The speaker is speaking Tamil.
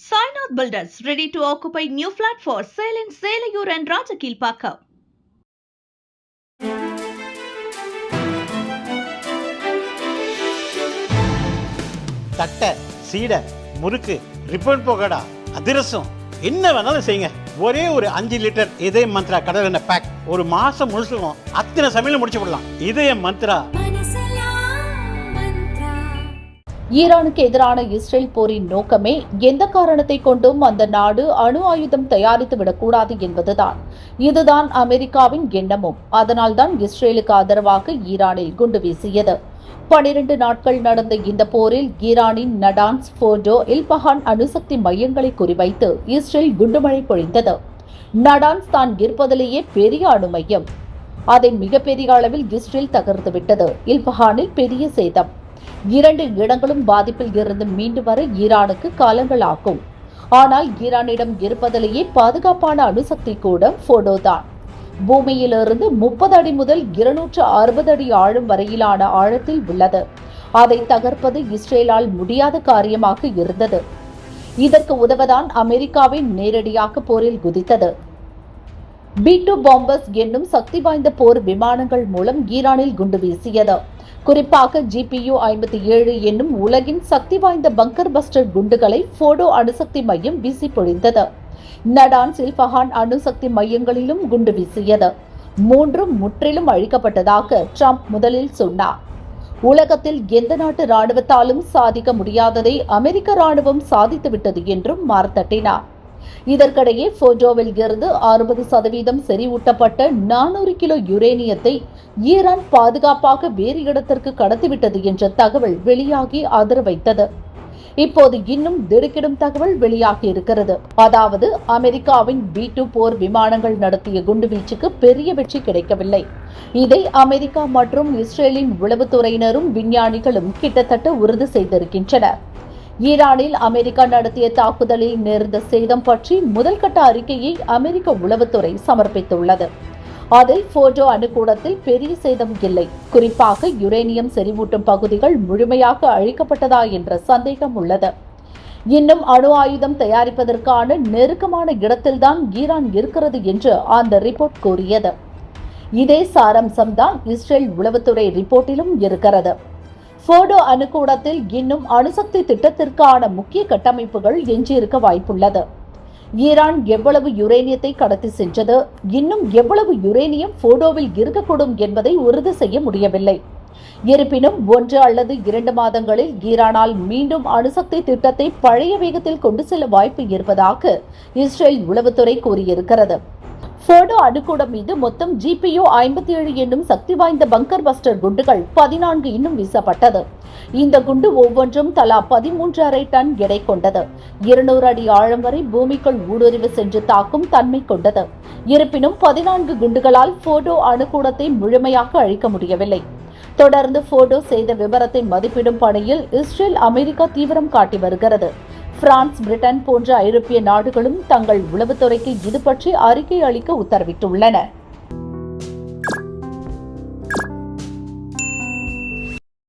Sainath Builders ready to occupy new flat for sale in Selayur and Rajakilpakka. தட்டை, சீடை, முறுக்கு, ரிப்பன் போகடா, அதிரசம் என்ன வேணாலும் செய்யுங்க. ஒரே ஒரு 5 லிட்டர் இதய மந்த்ரா கடல் எண்ணெய் பேக் ஒரு மாசம் முழுசுக்கும் அத்தனை சமையல் முடிச்சு விடலாம். இதய மந்த்ரா. ஈரானுக்கு எதிரான இஸ்ரேல் போரின் நோக்கமே எந்த காரணத்தை கொண்டும் அந்த நாடு அணு ஆயுதம் தயாரித்து விடக்கூடாது என்பதுதான். இதுதான் அமெரிக்காவின் எண்ணமும். அதனால்தான் இஸ்ரேலுக்கு ஆதரவாக ஈரானில் குண்டு வீசியது. 12 நாட்கள் நடந்த இந்த போரில் ஈரானின் நடான்ஸ், ஃபோர்டோ, இல்பஹான் அணுசக்தி மையங்களை குறிவைத்து இஸ்ரேல் குண்டுமழை பொழிந்தது. நடான்ஸ் தான் இருப்பதிலேயே பெரிய அணு மையம். அதை மிகப்பெரிய அளவில் இஸ்ரேல் தகர்த்துவிட்டது. இல்பஹானில் பெரிய சேதம். 2 இடங்களும் பாதிப்பில் இருந்து மீண்டு வர ஈரானுக்கு காலங்கள் ஆகும். ஆனால் ஈரானிடம் இருப்பதிலேயே பாதுகாப்பான அணுசக்தி கூடம் ஃபோர்டோ தான். பூமியிலிருந்து 30 அடி முதல் 260 அடி ஆழம் வரையிலான ஆழத்தில் உள்ளது. அதை தகர்ப்பது இஸ்ரேலால் முடியாத காரியமாக இருந்தது. இதற்கு உதவதான் அமெரிக்காவை நேரடியாக போரில் குதித்தது. B-2 பாம்பர்ஸ் என்னும் சக்தி வாய்ந்த போர் விமானங்கள் மூலம் ஈரானில் குண்டு வீசியது. குறிப்பாக GPU-57 என்னும் உலகின் சக்தி வாய்ந்த பங்கர் பஸ்டர் குண்டுகளை ஃபோர்டோ அணுசக்தி மையம் வீசி பொழிந்தது. நடான்ஸ், இல்பஹான் அணுசக்தி மையங்களிலும் குண்டு வீசியது. 3 முற்றிலும் அழிக்கப்பட்டதாக ட்ரம்ப் முதலில் சொன்னார். உலகத்தில் எந்த நாட்டு ராணுவத்தாலும் சாதிக்க முடியாததை அமெரிக்க ராணுவம் சாதித்துவிட்டது என்றும் மார்த்தட்டினார். இதற்கிடையே ஃபோர்டோவில் இருந்து 60% செறிவூட்டப்பட்ட 400 கிலோ யுரேனியத்தை ஈரான் பாதுகாப்பாக வேறு இடத்திற்கு கடத்திவிட்டது என்ற தகவல் வெளியாகி அதிர வைத்தது. இப்போது இன்னும் திடுக்கிடும் தகவல் வெளியாகி இருக்கிறது. அதாவது அமெரிக்காவின் B-2 போர் விமானங்கள் நடத்திய குண்டுவீச்சுக்கு பெரிய வெற்றி கிடைக்கவில்லை. இதை அமெரிக்கா மற்றும் இஸ்ரேலின் உளவுத்துறையினரும் விஞ்ஞானிகளும் கிட்டத்தட்ட உறுதி செய்திருக்கின்றனர். ஈரானில் அமெரிக்கா நடத்திய தாக்குதலில் நேர்ந்த சேதம் பற்றி முதல்கட்ட அறிக்கையை அமெரிக்க உளவுத்துறை சமர்ப்பித்துள்ளது. அதில் ஃபோர்டோ அணுக்கூடத்தில் பெரிய சேதம் இல்லை. குறிப்பாக யுரேனியம் செறிவூட்டும் பகுதிகள் முழுமையாக அழிக்கப்பட்டதா என்ற சந்தேகம் உள்ளது. இன்னும் அணு ஆயுதம் தயாரிப்பதற்கான நெருக்கமான இடத்தில்தான் ஈரான் இருக்கிறது என்று அந்த ரிப்போர்ட் கூறியது. இதே சாரம்சம்தான் இஸ்ரேல் உளவுத்துறை ரிப்போர்ட்டிலும் இருக்கிறது. ஃபோர்டோ அணுக்கூடத்தில் இன்னும் அணுசக்தி திட்டத்திற்கான முக்கிய கட்டமைப்புகள் எஞ்சியிருக்க வாய்ப்புள்ளது. ஈரான் எவ்வளவு யுரேனியத்தை கடத்தி சென்றது, இன்னும் எவ்வளவு யுரேனியம் ஃபோர்டோவில் இருக்கக்கூடும் என்பதை உறுதி செய்ய முடியவில்லை. இருப்பினும் 1 அல்லது 2 மாதங்களில் ஈரானால் மீண்டும் அணுசக்தி திட்டத்தை பழைய வேகத்தில் கொண்டு செல்ல வாய்ப்பு இருப்பதாக இஸ்ரேல் உளவுத்துறை கூறியிருக்கிறது. ஃபோர்டோ அணுக்கூடம் மீது மொத்தம் GPU-57 என்னும் சக்தி வாய்ந்த பங்கர் பஸ்டர் குண்டுகள் 14 இன்னும் வீசப்பட்டது. இந்த குண்டு ஒவ்வொன்றும் தலா 13.5 டன் எடை கொண்டது. 200 அடி ஆழம் வரை பூமிக்குள் ஊடுருவி சென்று தாக்கும் தன்மை கொண்டது. இருப்பினும் 14 குண்டுகளால் ஃபோர்டோ அணுக்கூடத்தை முழுமையாக அழிக்க முடியவில்லை. தொடர்ந்து ஃபோர்டோ செய்த விவரத்தை மதிப்பிடும் பணியில் இஸ்ரேல், அமெரிக்கா தீவிரம் காட்டி வருகிறது. பிரான்ஸ், பிரிட்டன் போன்ற ஐரோப்பிய நாடுகளும் தங்கள் உளவுத்துறைக்கு இது பற்றி அறிக்கை அளிக்க உத்தரவிட்டுள்ளன.